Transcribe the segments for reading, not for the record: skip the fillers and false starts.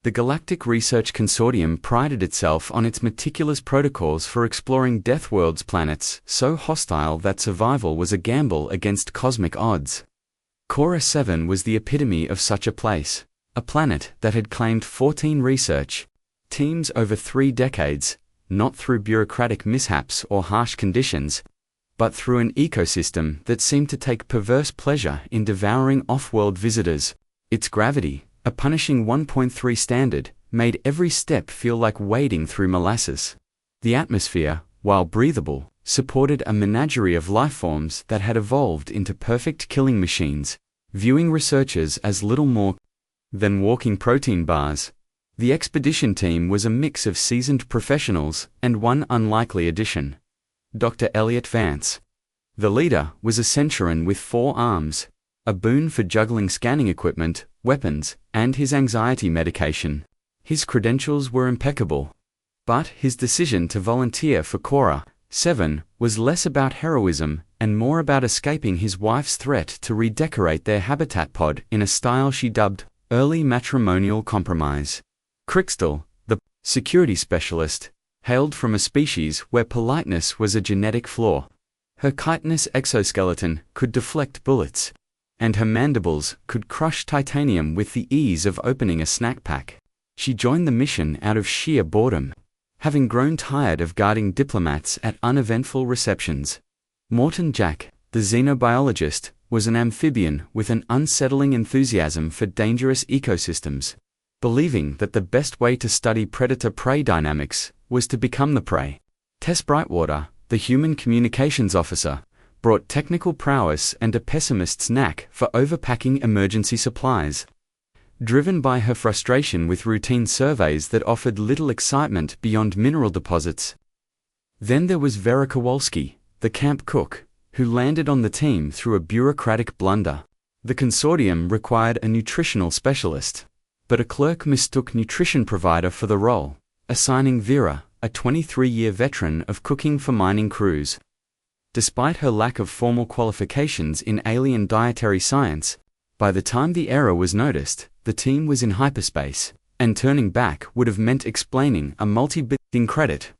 The Galactic Research Consortium prided itself on its meticulous protocols for exploring Deathworld's planets, so hostile that survival was a gamble against cosmic odds. Kora 7 was the epitome of such a place, a planet that had claimed 14 research teams over 3 decades, not through bureaucratic mishaps or harsh conditions, but through an ecosystem that seemed to take perverse pleasure in devouring off-world visitors. Its gravity, a punishing 1.3 standard, made every step feel like wading through molasses. The atmosphere, while breathable, supported a menagerie of lifeforms that had evolved into perfect killing machines, viewing researchers as little more than walking protein bars. The expedition team was a mix of seasoned professionals and one unlikely addition: Dr. Elliot Vance. The leader was a centurion with 4 arms, a boon for juggling scanning equipment, weapons, and his anxiety medication. His credentials were impeccable. But his decision to volunteer for Kora 7 was less about heroism and more about escaping his wife's threat to redecorate their habitat pod in a style she dubbed early matrimonial compromise. Crystal, the security specialist, hailed from a species where politeness was a genetic flaw. Her chitinous exoskeleton could deflect bullets, and her mandibles could crush titanium with the ease of opening a snack pack. She joined the mission out of sheer boredom, having grown tired of guarding diplomats at uneventful receptions. Morton Jack, the xenobiologist, was an amphibian with an unsettling enthusiasm for dangerous ecosystems, believing that the best way to study predator-prey dynamics was to become the prey. Tess Brightwater, the human communications officer, brought technical prowess and a pessimist's knack for overpacking emergency supplies. Driven by her frustration with routine surveys that offered little excitement beyond mineral deposits. Then there was Vera Kowalski, the camp cook, who landed on the team through a bureaucratic blunder. The consortium required a nutritional specialist, but a clerk mistook nutrition provider for the role, assigning Vera, a 23-year veteran of cooking for mining crews. Despite her lack of formal qualifications in alien dietary science, by the time the error was noticed, the team was in hyperspace, and turning back would have meant explaining a multi-billion credit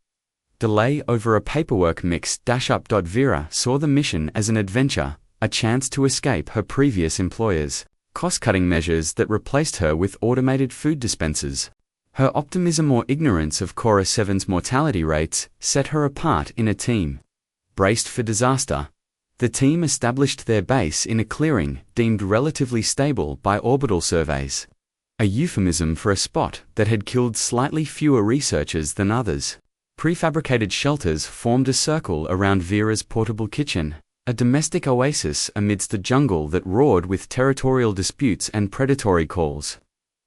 delay over a paperwork mix-up. Vera saw the mission as an adventure, a chance to escape her previous employers' cost-cutting measures that replaced her with automated food dispensers. Her optimism or ignorance of Kora 7's mortality rates set her apart in a team braced for disaster. The team established their base in a clearing deemed relatively stable by orbital surveys, a euphemism for a spot that had killed slightly fewer researchers than others. Prefabricated shelters formed a circle around Vera's portable kitchen, a domestic oasis amidst a jungle that roared with territorial disputes and predatory calls.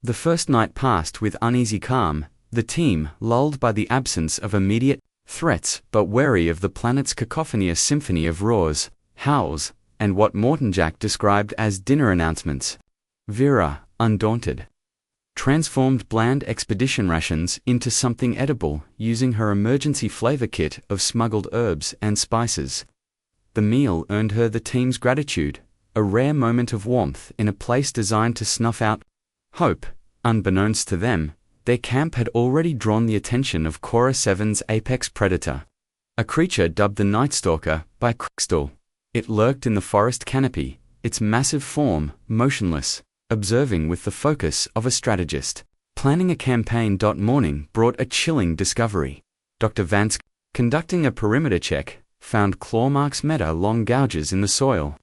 The first night passed with uneasy calm, the team lulled by the absence of immediate threats but wary of the planet's cacophonous symphony of roars, howls, and what Morton Jack described as dinner announcements. Vera, undaunted, transformed bland expedition rations into something edible using her emergency flavor kit of smuggled herbs and spices. The meal earned her the team's gratitude, a rare moment of warmth in a place designed to snuff out hope. Unbeknownst to them, their camp had already drawn the attention of Kora 7's apex predator, a creature dubbed the Nightstalker by Crystal. It lurked in the forest canopy, its massive form motionless, observing with the focus of a strategist. Planning a campaign. Morning brought a chilling discovery. Dr. Vance, conducting a perimeter check, found claw marks meter-long gouges in the soil,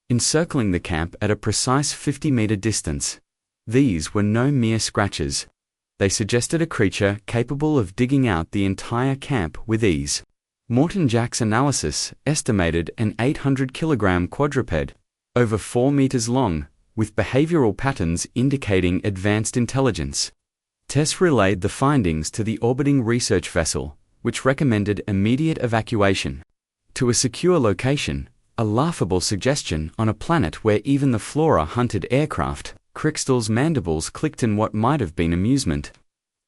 encircling the camp at a precise 50-meter distance. These were no mere scratches. They suggested a creature capable of digging out the entire camp with ease. Morton Jack's analysis estimated an 800-kilogram quadruped, over 4 meters long, with behavioral patterns indicating advanced intelligence. Tess relayed the findings to the orbiting research vessel, which recommended immediate evacuation to a secure location, a laughable suggestion on a planet where even the flora hunted aircraft. Crystal's mandibles clicked in what might have been amusement.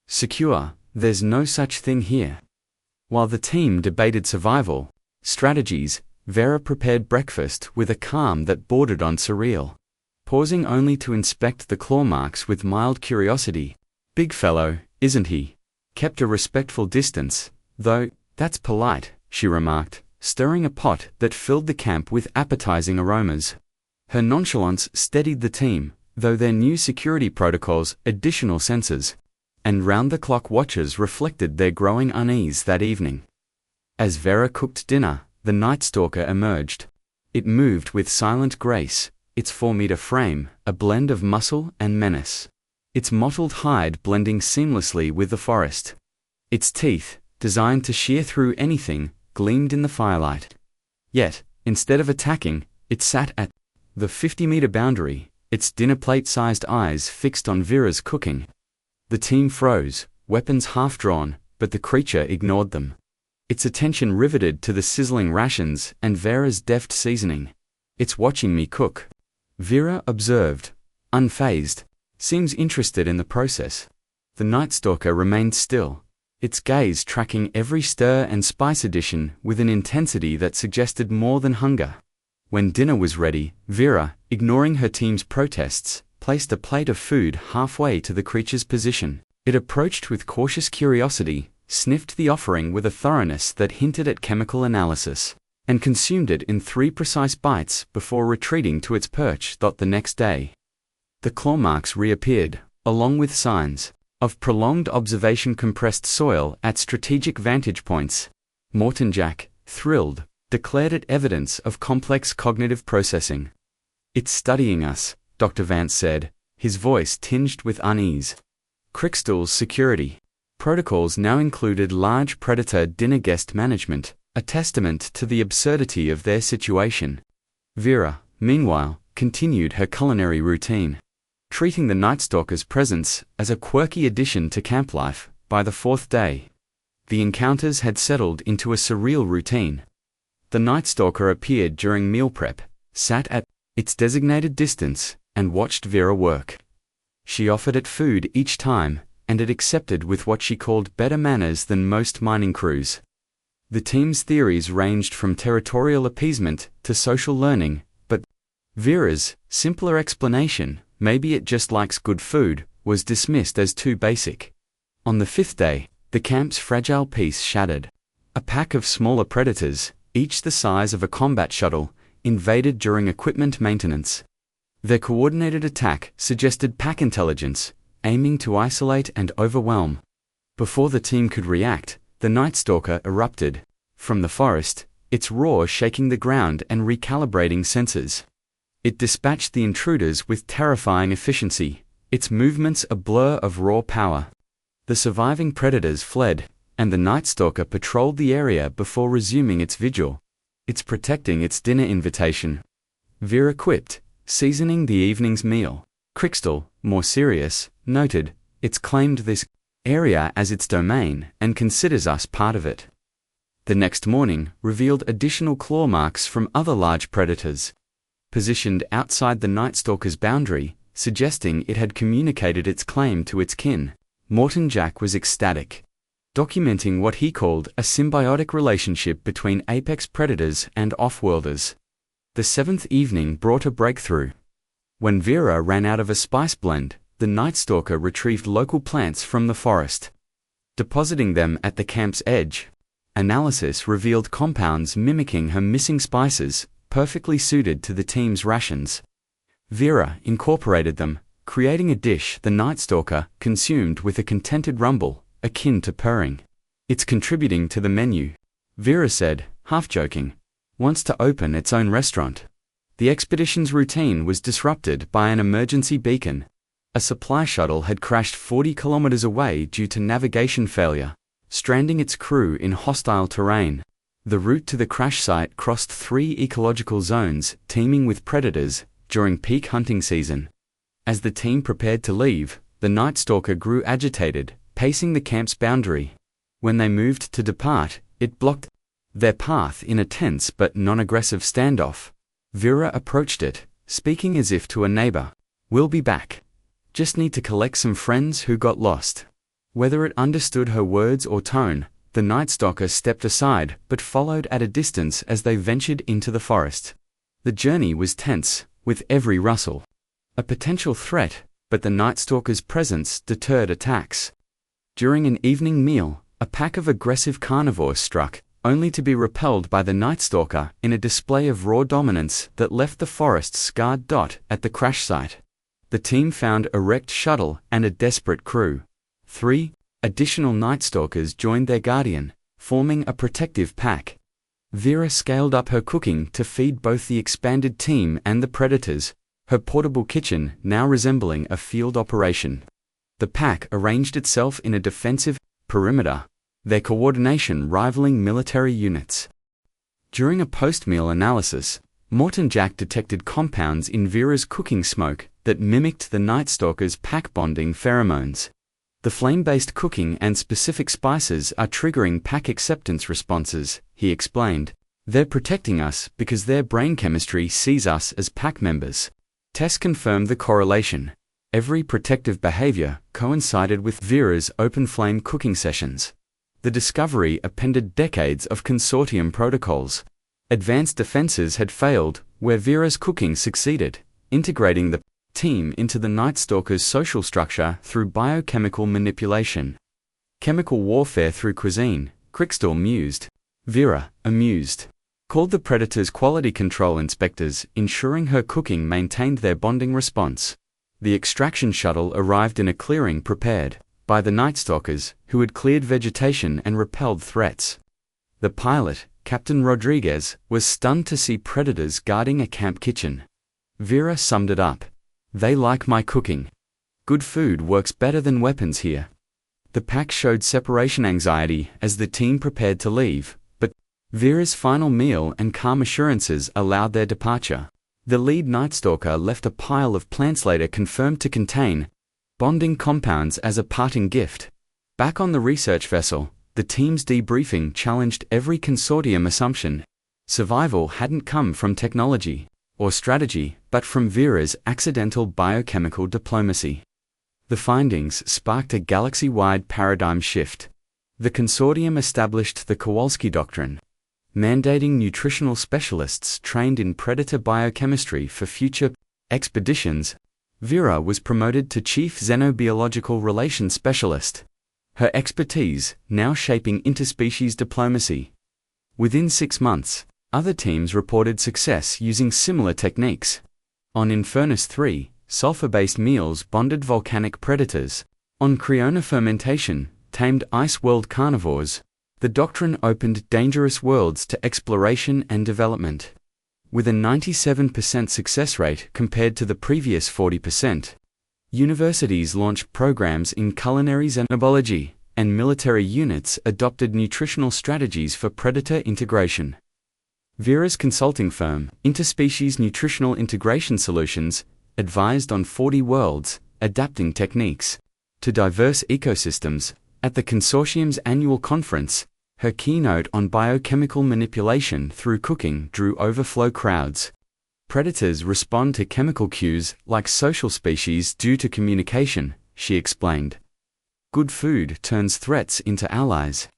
Secure, there's no such thing here. While the team debated survival strategies, Vera prepared breakfast with a calm that bordered on surreal. Pausing only to inspect the claw marks with mild curiosity, Big fellow, isn't he? Kept a respectful distance, though, that's polite, she remarked, stirring a pot that filled the camp with appetizing aromas. Her nonchalance steadied the team, though their new security protocols additional sensors, and round-the-clock watches reflected their growing unease that evening. As Vera cooked dinner, the Nightstalker emerged. It moved with silent grace, its 4-meter frame a blend of muscle and menace, its mottled hide blending seamlessly with the forest. Its teeth, designed to shear through anything, gleamed in the firelight. Yet, instead of attacking, it sat at the 50-meter boundary, its dinner plate-sized eyes fixed on Vera's cooking. The team froze, weapons half-drawn, but the creature ignored them. Its attention riveted to the sizzling rations and Vera's deft seasoning. "It's watching me cook," Vera observed, unfazed. "Seems interested in the process." The Nightstalker remained still, its gaze tracking every stir and spice addition with an intensity that suggested more than hunger. When dinner was ready, Vera, ignoring her team's protests, placed a plate of food halfway to the creature's position. It approached with cautious curiosity, sniffed the offering with a thoroughness that hinted at chemical analysis, and consumed it in 3 precise bites before retreating to its perch. The next day, the claw marks reappeared, along with signs of prolonged observation. Compressed soil at strategic vantage points. Morton Jack, thrilled, declared it evidence of complex cognitive processing. "It's studying us," Dr. Vance said, his voice tinged with unease. Crickstall's security protocols now included large predator dinner guest management, a testament to the absurdity of their situation. Vera, meanwhile, continued her culinary routine, treating the Nightstalker's presence as a quirky addition to camp life. By the 4th day, the encounters had settled into a surreal routine. The Nightstalker appeared during meal prep, sat at its designated distance, and watched Vera work. She offered it food each time, and it accepted with what she called better manners than most mining crews. The team's theories ranged from territorial appeasement to social learning, but Vera's simpler explanation, "maybe it just likes good food," was dismissed as too basic. On the 5th day, the camp's fragile peace shattered. A pack of smaller predators, each the size of a combat shuttle, invaded during equipment maintenance. Their coordinated attack suggested pack intelligence, aiming to isolate and overwhelm. Before the team could react, the Nightstalker erupted from the forest, its roar shaking the ground and recalibrating sensors. It dispatched the intruders with terrifying efficiency, its movements a blur of raw power. The surviving predators fled, and the Nightstalker patrolled the area before resuming its vigil. "It's protecting its dinner invitation," Vera quipped, seasoning the evening's meal. Crickstall, more serious, noted, "It's claimed this area as its domain and considers us part of it." The next morning revealed additional claw marks from other large predators, positioned outside the Nightstalker's boundary, suggesting it had communicated its claim to its kin. Morton Jack was ecstatic, documenting what he called a symbiotic relationship between apex predators and off-worlders. The 7th evening brought a breakthrough. When Vera ran out of a spice blend, the Nightstalker retrieved local plants from the forest, depositing them at the camp's edge. Analysis revealed compounds mimicking her missing spices, perfectly suited to the team's rations. Vera incorporated them, creating a dish the Nightstalker consumed with a contented rumble, akin to purring. "It's contributing to the menu," Vera said, half-joking. "Wants to open its own restaurant." The expedition's routine was disrupted by an emergency beacon. A supply shuttle had crashed 40 kilometers away due to navigation failure, stranding its crew in hostile terrain. The route to the crash site crossed 3 ecological zones teeming with predators during peak hunting season. As the team prepared to leave, the Nightstalker grew agitated, pacing the camp's boundary. When they moved to depart, it blocked their path in a tense but non-aggressive standoff. Vera approached it, speaking as if to a neighbor. "We'll be back. Just need to collect some friends who got lost." Whether it understood her words or tone, the Nightstalker stepped aside but followed at a distance as they ventured into the forest. The journey was tense, with every rustle a potential threat, but the Nightstalker's presence deterred attacks. During an evening meal, a pack of aggressive carnivores struck, only to be repelled by the Nightstalker in a display of raw dominance that left the forest scarred. At the crash site, the team found a wrecked shuttle and a desperate crew. 3 additional Nightstalkers joined their guardian, forming a protective pack. Vera scaled up her cooking to feed both the expanded team and the predators, her portable kitchen now resembling a field operation. The pack arranged itself in a defensive perimeter, their coordination rivaling military units. During a post-meal analysis, Morton Jack detected compounds in Vera's cooking smoke that mimicked the Nightstalker's pack-bonding pheromones. The flame-based cooking and specific spices are triggering pack acceptance responses, he explained. They're protecting us because their brain chemistry sees us as pack members. Tests confirmed the correlation. Every protective behavior coincided with Vera's open-flame cooking sessions. The discovery appended decades of consortium protocols. Advanced defenses had failed, where Vera's cooking succeeded, integrating the team into the Nightstalker's social structure through biochemical manipulation. Chemical warfare through cuisine, Crickstall mused. Vera, amused, called the predators quality control inspectors, ensuring her cooking maintained their bonding response. The extraction shuttle arrived in a clearing prepared by the Nightstalkers, who had cleared vegetation and repelled threats. The pilot, Captain Rodriguez, was stunned to see predators guarding a camp kitchen. Vera summed it up. They like my cooking. Good food works better than weapons here. The pack showed separation anxiety as the team prepared to leave, but Vera's final meal and calm assurances allowed their departure. The lead Nightstalker left a pile of plants later confirmed to contain bonding compounds as a parting gift. Back on the research vessel, the team's debriefing challenged every consortium assumption. Survival hadn't come from technology or strategy, but from Vera's accidental biochemical diplomacy. The findings sparked a galaxy-wide paradigm shift. The consortium established the Kowalski Doctrine, mandating nutritional specialists trained in predator biochemistry for future expeditions. Vera was promoted to Chief Xenobiological Relations Specialist, her expertise now shaping interspecies diplomacy. Within 6 months, other teams reported success using similar techniques. On Infernus 3, sulfur-based meals bonded volcanic predators. On Creona fermentation, tamed ice world carnivores. The doctrine opened dangerous worlds to exploration and development. With a 97% success rate compared to the previous 40%, universities launched programs in culinary xenobology, and military units adopted nutritional strategies for predator integration. Vera's consulting firm, Interspecies Nutritional Integration Solutions, advised on 40 worlds, adapting techniques to diverse ecosystems. At the consortium's annual conference, her keynote on biochemical manipulation through cooking drew overflow crowds. Predators respond to chemical cues like social species due to communication, she explained. Good food turns threats into allies.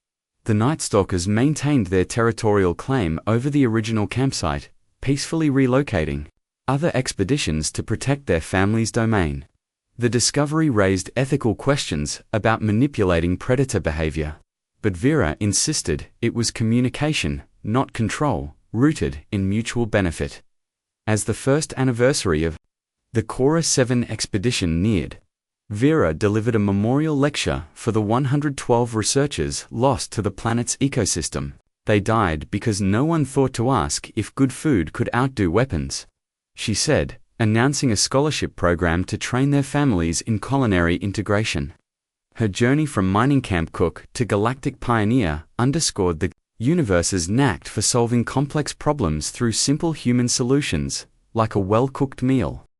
The Nightstalkers maintained their territorial claim over the original campsite, peacefully relocating other expeditions to protect their family's domain. The discovery raised ethical questions about manipulating predator behavior, but Vera insisted it was communication, not control, rooted in mutual benefit. As the first anniversary of the Kora 7 expedition neared, Vera delivered a memorial lecture for the 112 researchers lost to the planet's ecosystem. They died because no one thought to ask if good food could outdo weapons, she said, announcing a scholarship program to train their families in culinary integration. Her journey from mining camp cook to galactic pioneer underscored the universe's knack for solving complex problems through simple human solutions, like a well-cooked meal.